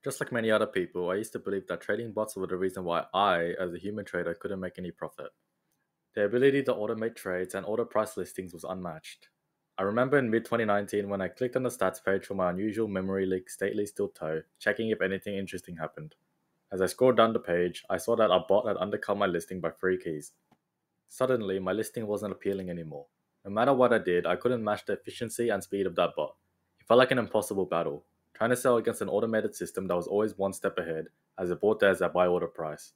Just like many other people, I used to believe that trading bots were the reason why I, as a human trader, couldn't make any profit. Their ability to automate trades and order price listings was unmatched. I remember in mid 2019 when I clicked on the stats page for my unusual memory leak stately steel toe, checking if anything interesting happened. As I scrolled down the page, I saw that a bot had undercut my listing by 3 keys. Suddenly, my listing wasn't appealing anymore. No matter what I did, I couldn't match the efficiency and speed of that bot. It felt like an impossible battle, trying to sell against an automated system that was always one step ahead, as it bought theirs at buy order price.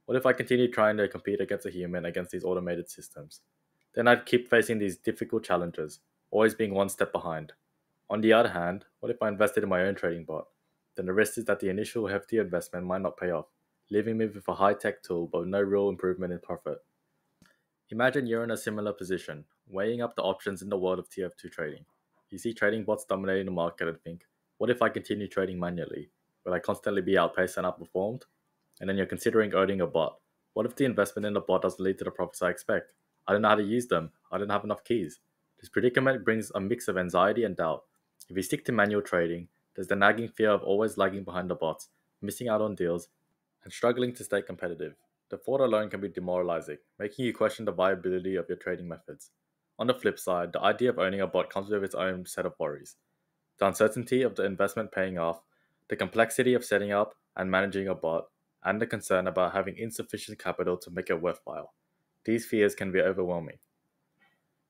What if I continued trying to compete against a human against these automated systems? Then I'd keep facing these difficult challenges, always being one step behind. On the other hand, what if I invested in my own trading bot? Then the risk is that the initial hefty investment might not pay off, leaving me with a high tech tool but no real improvement in profit. Imagine you're in a similar position, weighing up the options in the world of TF2 trading. You see trading bots dominating the market and think, what if I continue trading manually? Will I constantly be outpaced and outperformed? And then you're considering owning a bot. What if the investment in the bot doesn't lead to the profits I expect? I don't know how to use them. I don't have enough keys. This predicament brings a mix of anxiety and doubt. If you stick to manual trading, there's the nagging fear of always lagging behind the bots, missing out on deals, and struggling to stay competitive. The thought alone can be demoralizing, making you question the viability of your trading methods. On the flip side, the idea of owning a bot comes with its own set of worries. The uncertainty of the investment paying off, the complexity of setting up and managing a bot, and the concern about having insufficient capital to make it worthwhile. These fears can be overwhelming.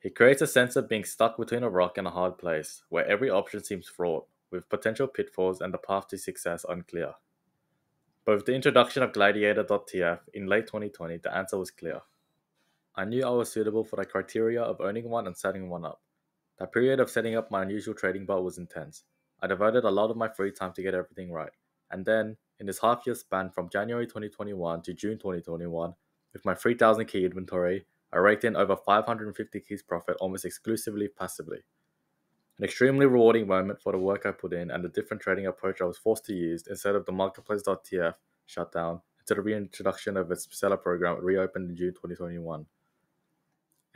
It creates a sense of being stuck between a rock and a hard place, where every option seems fraught, with potential pitfalls and the path to success unclear. But with the introduction of Gladiator.tf in late 2020, the answer was clear. I knew I was suitable for the criteria of owning one and setting one up. That period of setting up my unusual trading bot was intense. I devoted a lot of my free time to get everything right. And then, in this half year span from January 2021 to June 2021, with my 3,000 key inventory, I raked in over 550 keys profit almost exclusively passively. An extremely rewarding moment for the work I put in and the different trading approach I was forced to use instead of the marketplace.tf shutdown until the reintroduction of its seller program reopened in June 2021.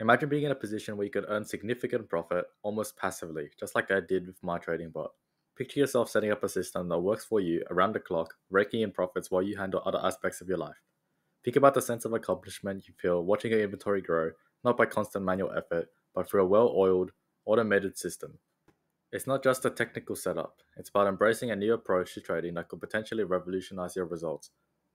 Imagine being in a position where you could earn significant profit almost passively, just like I did with my trading bot. Picture yourself setting up a system that works for you around the clock, raking in profits while you handle other aspects of your life. Think about the sense of accomplishment you feel watching your inventory grow, not by constant manual effort, but through a well-oiled, automated system. It's not just a technical setup, it's about embracing a new approach to trading that could potentially revolutionize your results.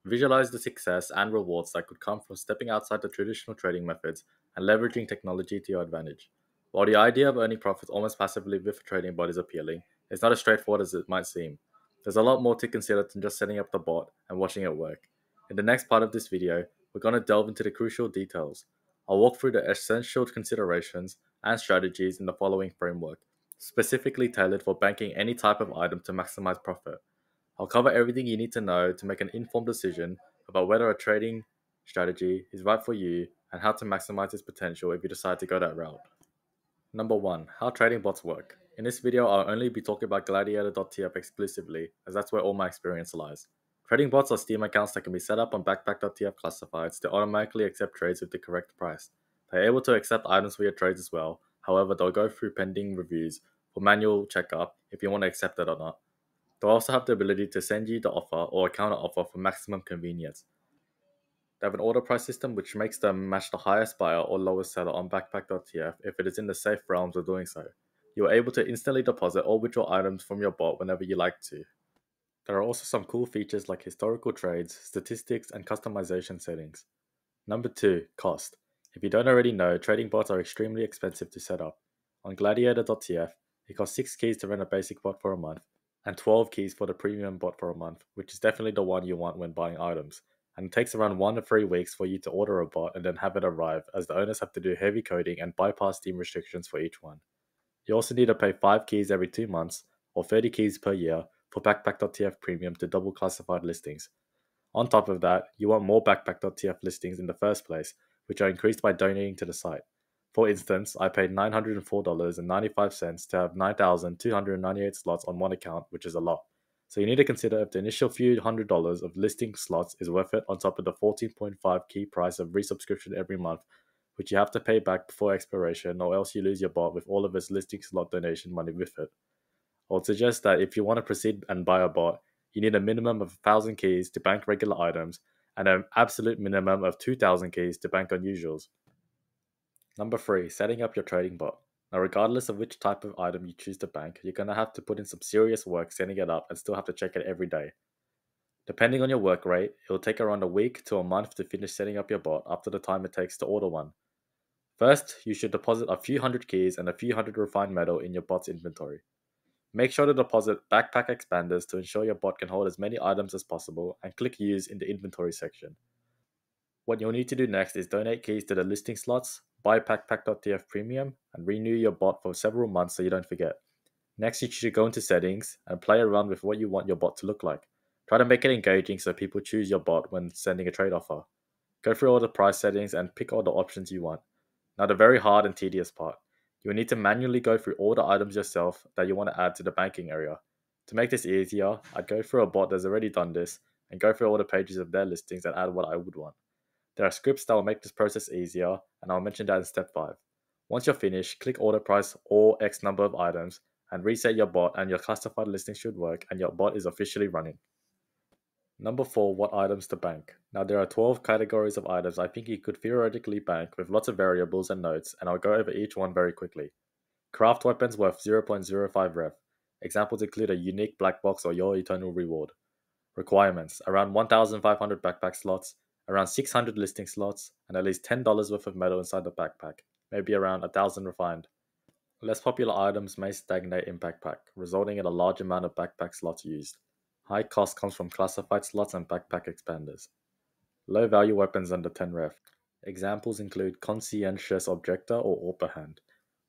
Visualize the success and rewards that could come from stepping outside the traditional trading methods and leveraging technology to your advantage. While the idea of earning profits almost passively with a trading bot is appealing, it's not as straightforward as it might seem. There's a lot more to consider than just setting up the bot and watching it work. In the next part of this video, we're going to delve into the crucial details. I'll walk through the essential considerations and strategies in the following framework, specifically tailored for banking any type of item to maximize profit. I'll cover everything you need to know to make an informed decision about whether a trading strategy is right for you and how to maximize its potential if you decide to go that route. Number 1. How trading bots work. In this video, I'll only be talking about Gladiator.tf exclusively, as that's where all my experience lies. Trading bots are Steam accounts that can be set up on Backpack.tf classifieds to automatically accept trades with the correct price. They're able to accept items for your trades as well, however, they'll go through pending reviews for manual checkup if you want to accept it or not. They'll also have the ability to send you the offer or a counter offer for maximum convenience. They have an order price system which makes them match the highest buyer or lowest seller on Backpack.tf if it is in the safe realms of doing so. You are able to instantly deposit or withdraw items from your bot whenever you like to. There are also some cool features like historical trades, statistics, and customization settings. Number 2. Cost. If you don't already know, trading bots are extremely expensive to set up. On Gladiator.tf, it costs 6 keys to run a basic bot for a month, and 12 keys for the premium bot for a month, which is definitely the one you want when buying items. And it takes around 1 to 3 weeks for you to order a bot and then have it arrive, as the owners have to do heavy coding and bypass Steam restrictions for each one. You also need to pay 5 keys every 2 months, or 30 keys per year, for Backpack.tf Premium to double classified listings. On top of that, you want more Backpack.tf listings in the first place, which are increased by donating to the site. For instance, I paid $904.95 to have 9,298 slots on one account, which is a lot. So you need to consider if the initial few $100 of listing slots is worth it on top of the 14.5 key price of resubscription every month, which you have to pay back before expiration, or else you lose your bot with all of its listing slot donation money with it. I would suggest that if you want to proceed and buy a bot, You need a minimum of 1,000 keys to bank regular items and an absolute minimum of 2,000 keys to bank unusuals. Number 3, setting up your trading bot. Now, regardless of which type of item you choose to bank, you're going to have to put in some serious work setting it up and still have to check it every day. Depending on your work rate, it will take around a week to a month to finish setting up your bot after the time it takes to order one. First, you should deposit a few hundred keys and a few hundred refined metal in your bot's inventory. Make sure to deposit backpack expanders to ensure your bot can hold as many items as possible, and click Use in the inventory section. What you'll need to do next is donate keys to the listing slots, buy packpack.tf premium, and renew your bot for several months so you don't forget. Next, you should go into settings and play around with what you want your bot to look like. Try to make it engaging so people choose your bot when sending a trade offer. Go through all the price settings and pick all the options you want. Now, the very hard and tedious part. You will need to manually go through all the items yourself that you want to add to the banking area. To make this easier, I'd go through a bot that's already done this and go through all the pages of their listings and add what I would want. There are scripts that will make this process easier, and I'll mention that in step 5. Once you're finished, click order price or X number of items and reset your bot, and your classified listing should work and your bot is officially running. Number 4, what items to bank. Now, there are 12 categories of items I think you could theoretically bank with lots of variables and notes, and I'll go over each one very quickly. Craft weapons worth 0.05 rev. Examples include a unique black box or your eternal reward. Requirements: around 1,500 backpack slots, around 600 listing slots, and at least $10 worth of metal inside the backpack, maybe around 1,000 refined. Less popular items may stagnate in backpack, resulting in a large amount of backpack slots used. High cost comes from classified slots and backpack expanders. Low value weapons under 10 rev. Examples include conscientious objector or AWP hand.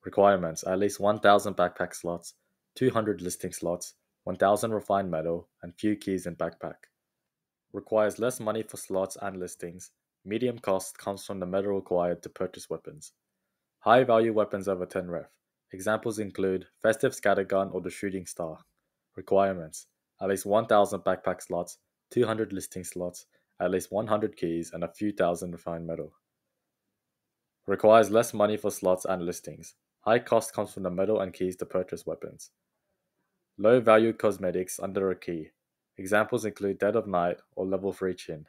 Requirements: at least 1,000 backpack slots, 200 listing slots, 1,000 refined metal, and few keys in backpack. Requires less money for slots and listings. Medium cost comes from the metal required to purchase weapons. High value weapons over 10 rev. Examples include festive scattergun or the shooting star. Requirements: at least 1,000 backpack slots, 200 listing slots, at least 100 keys, and a few thousand refined metal. Requires less money for slots and listings. High cost comes from the metal and keys to purchase weapons. Low value cosmetics under a key. Examples include Dead of Night or Level 3 Chin.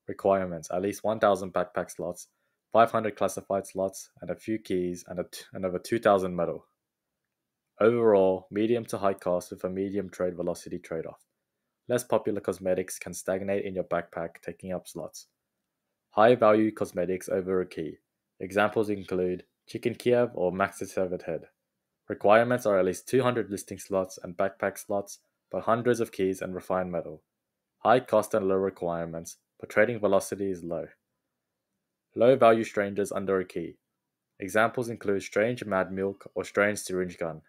Requirements: at least 1,000 backpack slots, 500 classified slots, and a few keys, and over 2,000 metal. Overall, medium to high cost with a medium trade velocity trade-off. Less popular cosmetics can stagnate in your backpack, taking up slots. High value cosmetics over a key. Examples include Chicken Kiev or Max's Severed Head. Requirements are at least 200 listing slots and backpack slots, but hundreds of keys and refined metal. High cost and low requirements, but trading velocity is low. Low value strangers under a key. Examples include Strange Mad Milk or Strange Syringe Gun.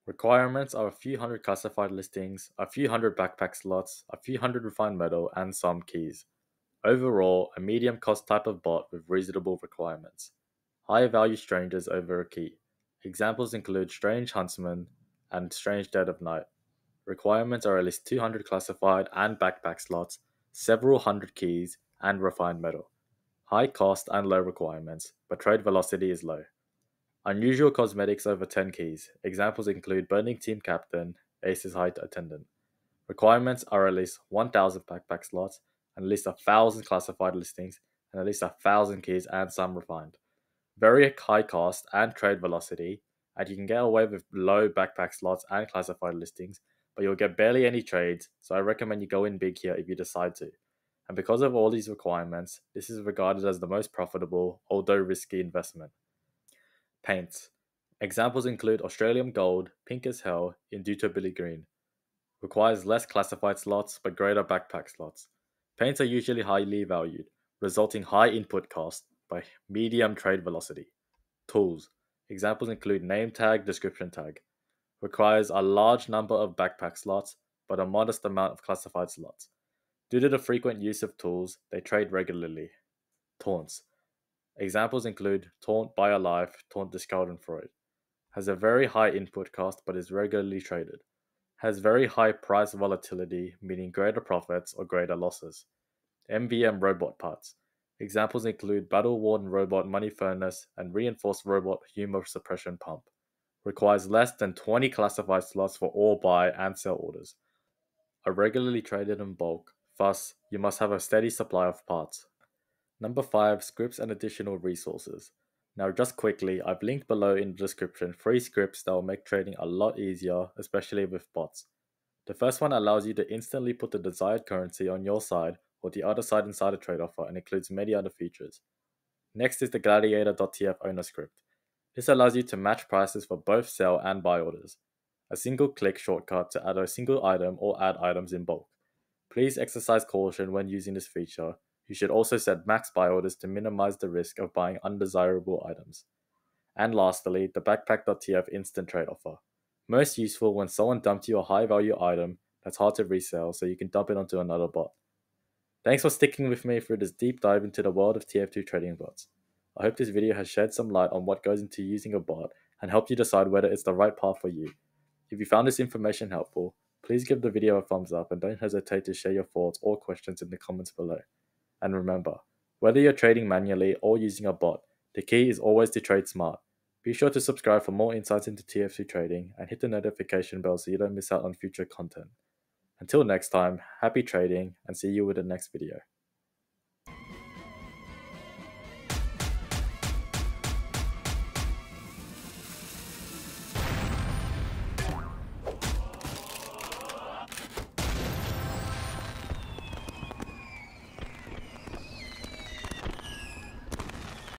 Requirements are a few hundred classified listings, a few hundred backpack slots, a few hundred refined metal, and some keys. Overall, a medium cost type of bot with reasonable requirements. High value strangers over a key. Examples include Strange Huntsman and Strange Dead of Night. Requirements are at least 200 classified and backpack slots, several hundred keys, and refined metal. High cost and low requirements, but trade velocity is low. Unusual cosmetics over 10 keys. Examples include Burning Team Captain, Ace's Height Attendant. Requirements are at least 1,000 backpack slots, and at least 1,000 classified listings, and at least 1,000 keys and some refined. Very high cost and trade velocity, and you can get away with low backpack slots and classified listings, but you'll get barely any trades, so I recommend you go in big here if you decide to. And because of all these requirements, this is regarded as the most profitable, although risky investment. Paints. Examples include Australium Gold, Pink as Hell, Indubtably Green. Requires less classified slots but greater backpack slots. Paints are usually highly valued, resulting high input cost by medium trade velocity. Tools. Examples include name tag, description tag. Requires a large number of backpack slots but a modest amount of classified slots. Due to the frequent use of tools, they trade regularly. Taunts. Examples include Taunt Buy Alive, Taunt Discard and Freud. Has a very high input cost but is regularly traded. Has very high price volatility, meaning greater profits or greater losses. MVM robot parts. Examples include Battle Worn Robot Money Furnace and Reinforced Robot Humor Suppression Pump. Requires less than 20 classified slots for all buy and sell orders. are regularly traded in bulk, thus, you must have a steady supply of parts. Number 5, scripts and additional resources. Now, just quickly, I've linked below in the description 3 scripts that will make trading a lot easier, especially with bots. The first one allows you to instantly put the desired currency on your side or the other side inside a trade offer and includes many other features. Next is the gladiator.tf owner script. This allows you to match prices for both sell and buy orders. A single click shortcut to add a single item or add items in bulk. Please exercise caution when using this feature. You should also set max buy orders to minimize the risk of buying undesirable items. And lastly, the backpack.tf instant trade offer. Most useful when someone dumped you a high value item that's hard to resell so you can dump it onto another bot. Thanks for sticking with me through this deep dive into the world of TF2 trading bots. I hope this video has shed some light on what goes into using a bot and helped you decide whether it's the right path for you. If you found this information helpful, please give the video a thumbs up and don't hesitate to share your thoughts or questions in the comments below. And remember, whether you're trading manually or using a bot, the key is always to trade smart. Be sure to subscribe for more insights into TF2 trading and hit the notification bell so you don't miss out on future content. Until next time, happy trading and see you with the next video.